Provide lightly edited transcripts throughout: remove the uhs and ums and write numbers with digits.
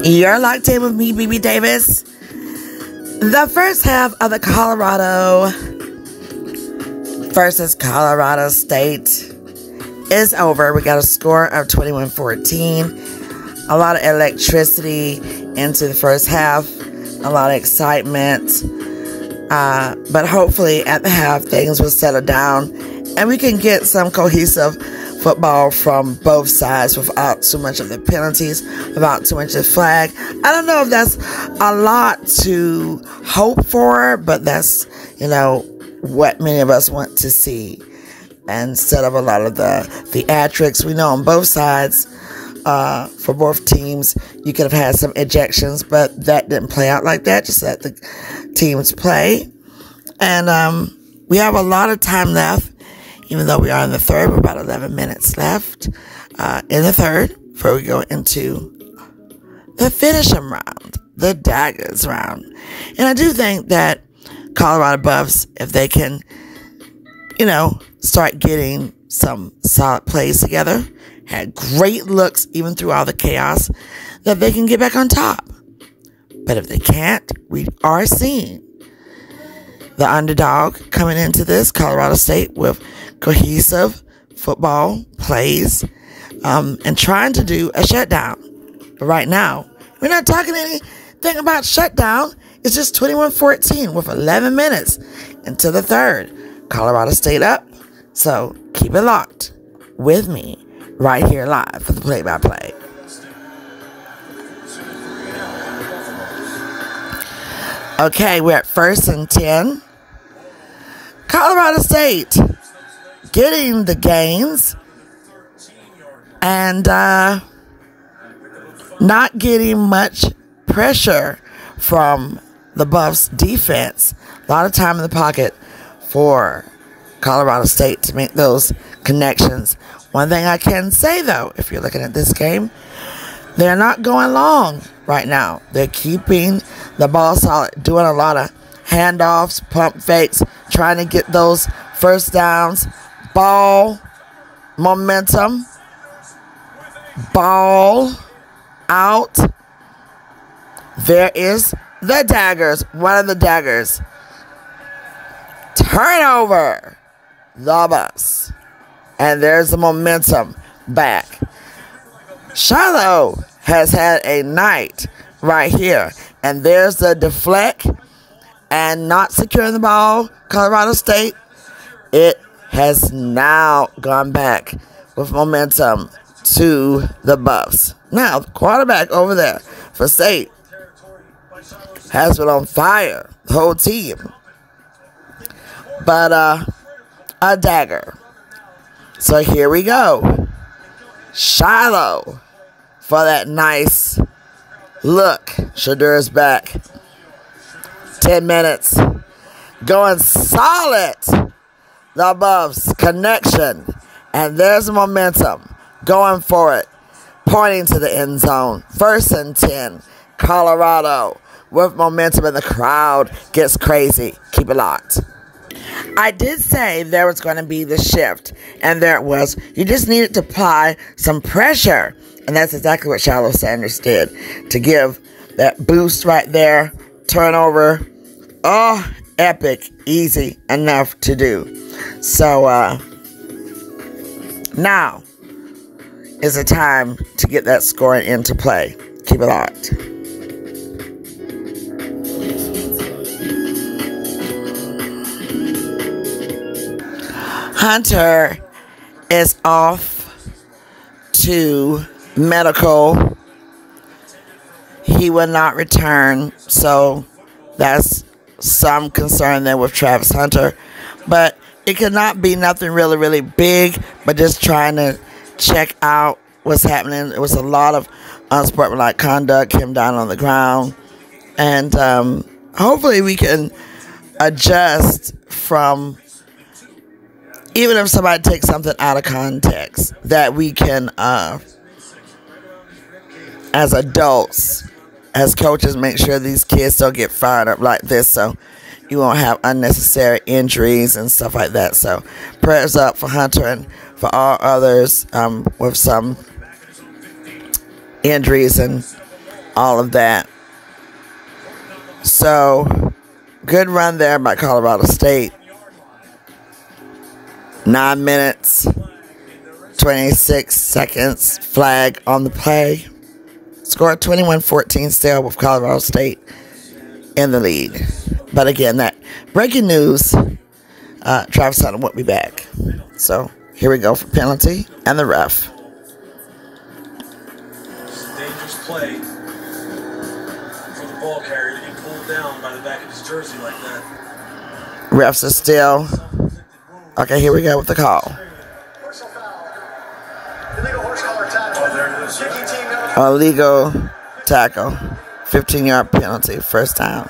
You're locked in with me, BB Davis. The first half of the Colorado versus Colorado State is over. We got a score of 21-14. A lot of electricity into the first half. A lot of excitement. But hopefully at the half things will settle down and we can get some cohesive football from both sides without too much of the penalties, without too much of the flag. I don't know if that's a lot to hope for, but that's, you know, what many of us want to see. Instead of a lot of the theatrics, we know on both sides, for both teams, you could have had some ejections, but that didn't play out like that. Just let the teams play. And we have a lot of time left. Even though we are in the third, we're about 11 minutes left in the third before we go into the finishing round, the daggers round. And I do think that Colorado Buffs, if they can, you know, start getting some solid plays together, had great looks even through all the chaos, that they can get back on top. But if they can't, we are seeing the underdog coming into this, Colorado State, with cohesive football plays and trying to do a shutdown. But right now, we're not talking anything about shutdown. It's just 21-14 with 11 minutes into the third. Colorado State up. So keep it locked with me right here live for the play-by-play. Okay, we're at 1st and 10. Colorado State getting the gains and not getting much pressure from the Buffs defense. A lot of time in the pocket for Colorado State to make those connections. One thing I can say, though, if you're looking at this game, they're not going long right now. They're keeping the ball solid, doing a lot of handoffs, pump fakes, trying to get those first downs. Ball, momentum, ball out. There is the daggers, one of the daggers. Turnover, the Buffs. And there's the momentum back. Shiloh has had a night right here. And there's the deflect and not securing the ball. Colorado State, it has now gone back with momentum to the Buffs. Now, the quarterback over there for State has been on fire, the whole team. But a dagger. So here we go. Shiloh for that nice look. Shadur's back. 10 minutes. Going solid. The Buffs connection. And there's the momentum. Going for it. Pointing to the end zone. 1st and 10. Colorado with momentum, and the crowd gets crazy. Keep it locked. I did say there was going to be the shift, and there it was. You just needed to apply some pressure, and that's exactly what Shiloh Sanders did to give that boost right there. Turnover. Oh, epic. Easy enough to do. So, now is the time to get that scoring into play. Keep it locked. Hunter is off to medical. He will not return, so that's some concern there with Travis Hunter. But it could not be nothing really, really big, but just trying to check out what's happening. It was a lot of unsportsmanlike conduct, him down on the ground. And hopefully we can adjust from, even if somebody takes something out of context, that we can, as adults, as coaches, make sure these kids don't get fired up like this, so you won't have unnecessary injuries and stuff like that. So prayers up for Hunter and for all others with some injuries and all of that. So, good run there by Colorado State. 9 minutes, 26 seconds, flag on the play. Score 21-14 still with Colorado State in the lead. But again, that breaking news, Travis Hunter won't be back. So, here we go for penalty and the ref. Dangerous play for the ball carrier to get pulled down by the back of his jersey like that. Refs are still. Okay, here we go with the call. Illegal tackle. 15-yard penalty. First down.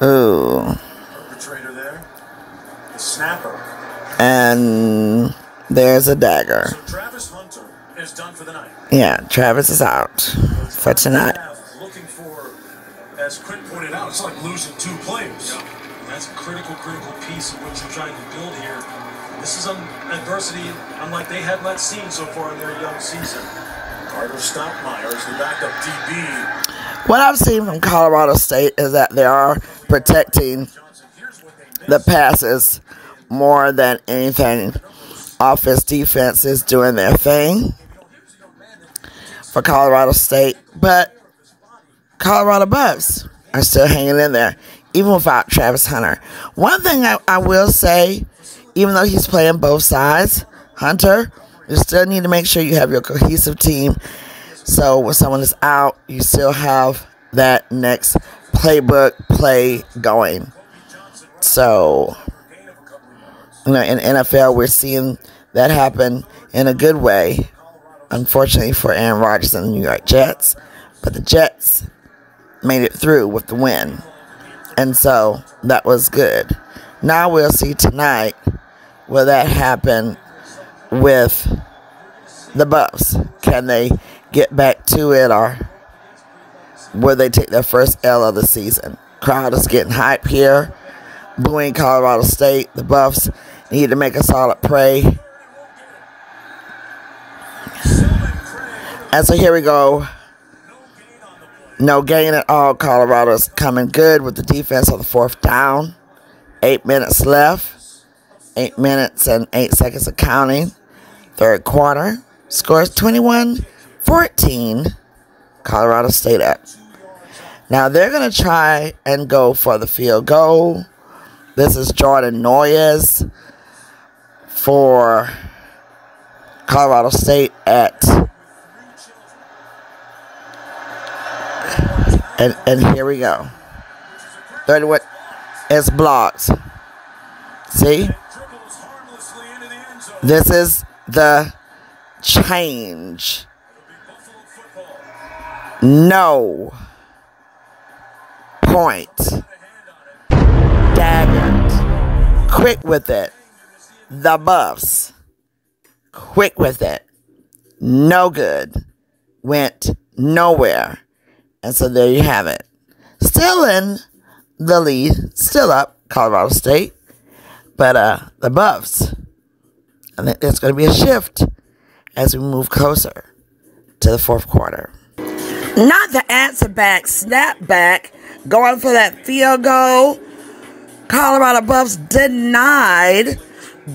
Ooh. And there's a dagger. So Travis Hunter is done for the night. Yeah, Travis is out for tonight. Looking for, as Quinn pointed out, it's like losing 2 players. Yeah. And that's a critical piece of what you're trying to build here. This is adversity unlike they have not seen so far in their young season. Carter Stockmeyer is the backup DB. What I've seen from Colorado State is that they are protecting the passes more than anything. Offense, defense is doing their thing for Colorado State, but Colorado Buffs are still hanging in there, even without Travis Hunter. One thing I will say, even though he's playing both sides, Hunter, you still need to make sure you have your cohesive team. So when someone is out, you still have that next playbook play going. So, you know, in NFL, we're seeing that happen in a good way. Unfortunately for Aaron Rodgers and the New York Jets. But the Jets made it through with the win. And so, that was good. Now we'll see tonight, will that happen with the Buffs? Can they get back to it, or will they take their first L of the season? Crowd is getting hype here, booing Colorado State. The Buffs need to make a solid play. And so here we go. No gain at all. Colorado's coming good with the defense on the 4th down. 8 minutes left. 8 minutes and 8 seconds of counting. 3rd quarter. Scores 21-14. Colorado State up. Now they're going to try and go for the field goal. This is Jordan Noyes for Colorado State at, and here we go. 31 is blocked. See? This is the change. No point. Daggered. Quick with it. The Buffs. Quick with it. No good. Went nowhere. And so there you have it. Still in the lead. Still up. Colorado State. But the Buffs, I think there's going to be a shift as we move closer to the 4th quarter. Not the answer back, snap back, going for that field goal. Colorado Buffs denied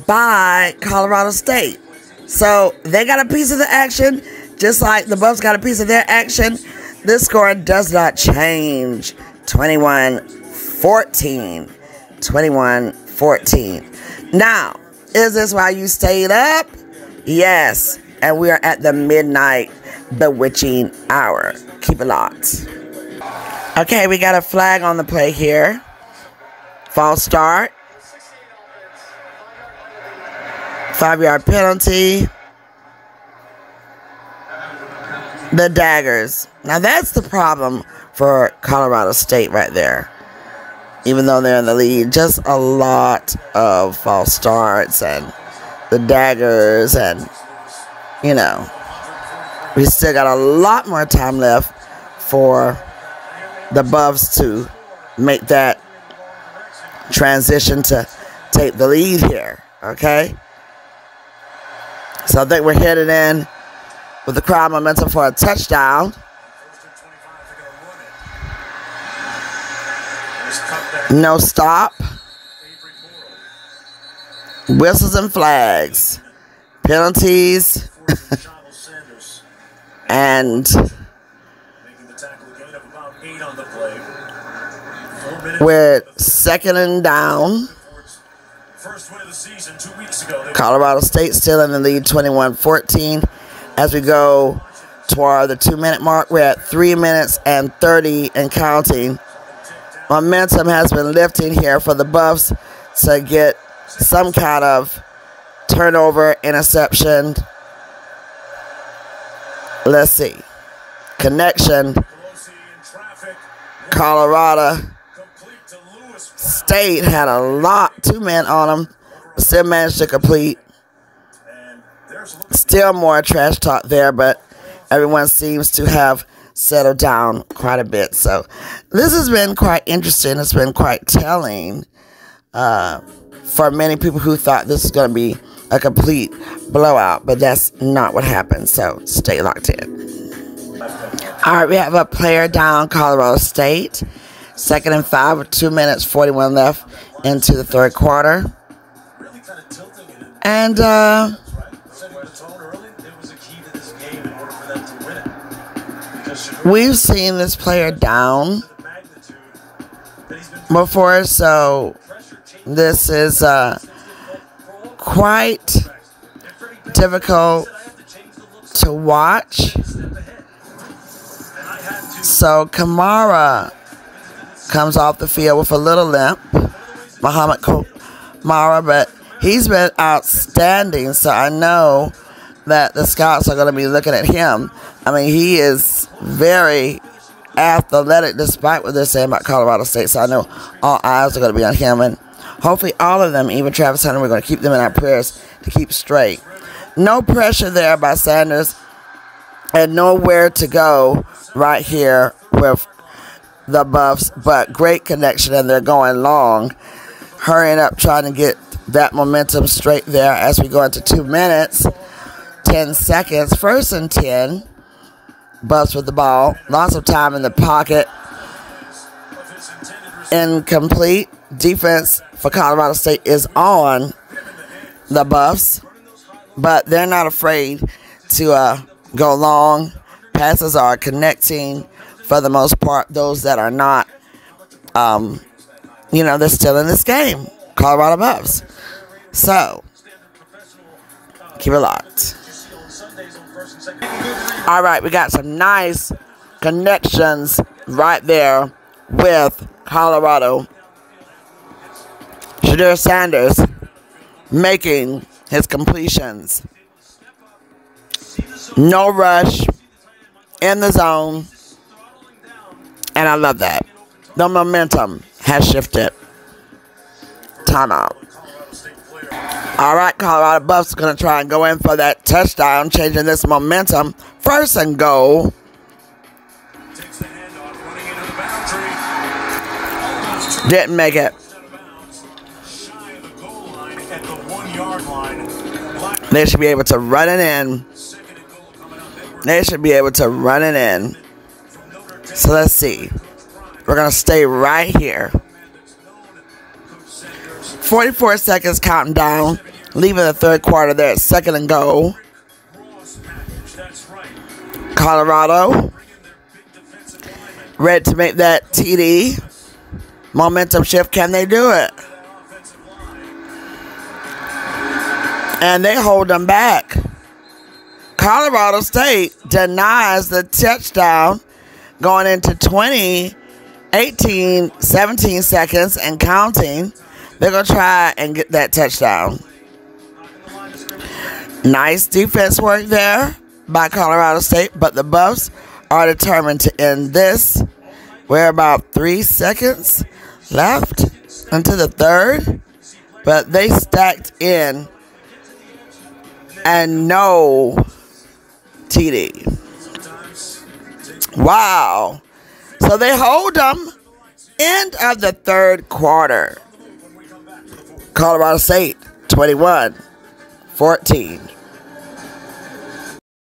by Colorado State. So they got a piece of the action, just like the Buffs got a piece of their action. This score does not change. 21-14. 21-14. Now, is this why you stayed up? Yes. And we are at the midnight bewitching hour. Keep it locked. Okay, we got a flag on the play here. False start. 5-yard penalty. The daggers. Now that's the problem for Colorado State right there. Even though they're in the lead, just a lot of false starts and the daggers, and you know, we still got a lot more time left for the Buffs to make that transition to take the lead here, okay? So I think we're headed in with the crowd momentum for a touchdown. No stop. Whistles and flags. Penalties. And we're second and down. Colorado State still in the lead, 21-14. As we go toward the 2-minute mark, we're at 3 minutes and 30 and counting. Momentum has been lifting here for the Buffs to get some kind of turnover, interception. Let's see. Connection. Colorado State had a lot, 2 men on them, still managed to complete. Still more trash talk there, but everyone seems to have settled down quite a bit. So this has been quite interesting. It's been quite telling for many people who thought this was going to be a complete blowout, but that's not what happened. So stay locked in. All right, we have a player down, Colorado State. 2nd and 5 with 2 minutes 41 left into the third quarter. And we've seen this player down before, so this is quite difficult to watch. So Kamara comes off the field with a little limp, Muhammad Kamara, but he's been outstanding, so I know that the scouts are going to be looking at him. I mean, he is very athletic, despite what they're saying about Colorado State, so I know all eyes are going to be on him, and hopefully all of them, even Travis Hunter, we're going to keep them in our prayers to keep straight. No pressure there by Sanders, and nowhere to go right here with the Buffs, but great connection, and they're going long, hurrying up, trying to get that momentum straight there as we go into 2 minutes, 10 seconds, 1st and 10. Buffs with the ball, lots of time in the pocket, incomplete. Defense for Colorado State is on the Buffs, but they're not afraid to go long. Passes are connecting for the most part. Those that are not, they're still in this game. Colorado Buffs. So, keep it locked. All right, we got some nice connections right there with Colorado. Shadur Sanders making his completions. No rush, in the zone, and I love that. The momentum has shifted. Timeout. All right, Colorado Buffs are going to try and go in for that touchdown, changing this momentum. 1st and goal. Didn't make it. They should be able to run it in. They should be able to run it in. So let's see. We're going to stay right here. 44 seconds counting down. Leaving the third quarter there at 2nd and goal. Colorado ready to make that TD. Momentum shift. Can they do it? And they hold them back. Colorado State denies the touchdown going into 17 seconds and counting. They're going to try and get that touchdown. Nice defense work there by Colorado State, but the Buffs are determined to end this. We're about 3 seconds left into the third, but they stacked in and no TD. Wow. So they hold them. End of the third quarter. Colorado State 21-14.